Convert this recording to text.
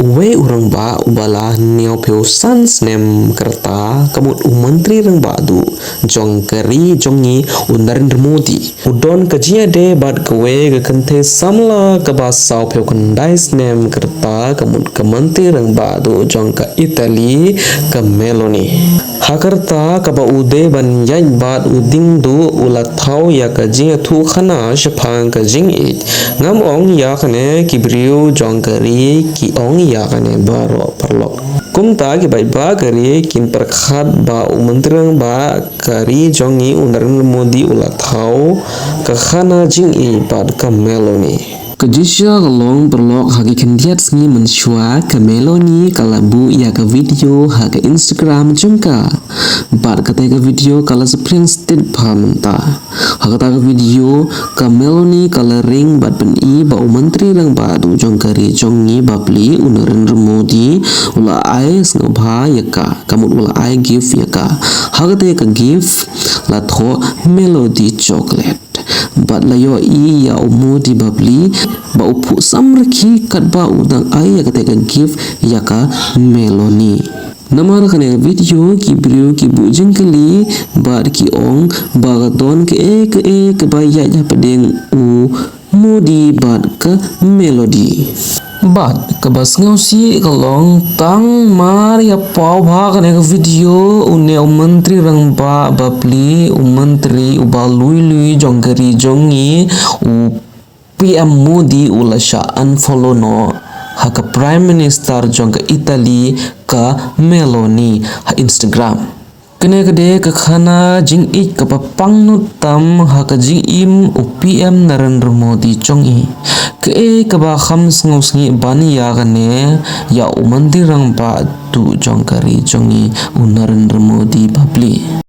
uwe urang ba ubala niau peu sans nem kerta kamut menteri rang badu jong kari jongi Narendra Modi udon kajia de bad kwe ke kente samla ke basau peu kandais nem kerta kamut menteri rang badu jong ka Italy ke Meloni hakarta kaba ude ban yai bad uding du ulathau ya kajia thu khana shapang kajing it ngam ong ya kane kibriu jong kari ki ong ya kane baro perlok kumta ki bai ba kari kin perkhat ba umentrang ba kari jongi Narendra Modi ulathau ka khana jing i pad ka Meloni kejisya kalong perlok hagi kendiat sengi mensyua ke Meloni kalabu ya ke video hagi Instagram jongka bar kata ke video kala spring state phamta hagata ke video ke Meloni kala ring bat pen i ba menteri rang badu jongkari jongi bapli Narendra Modi ula ai snobha yaka kamut ula ai gift yaka hagata ke gift la tho melody chocolate bat layo i ya umudi babli ba upu samrki kat ba udang ai ya kata gift ya ka Meloni namara kane video ki brio ki bujing kali bar ki ong bagadon ke ek ba ya pedeng u mudi bat ke Melody bat kabas ngausi kalong tang mar ya pau bha kane video une menteri rang ba bapli menteri ubalui lui jongkari jongi u PM Modi ulasha unfollow no haka prime minister jongka Italy ka Meloni ha Instagram kene kede ka khana jing ik ka papang nu tam haka jing im u PM Narendra Modi jongi ke ka ba kham sngi bani ya gane ya umandirang ba tu jongkari jongi Narendra Modi babli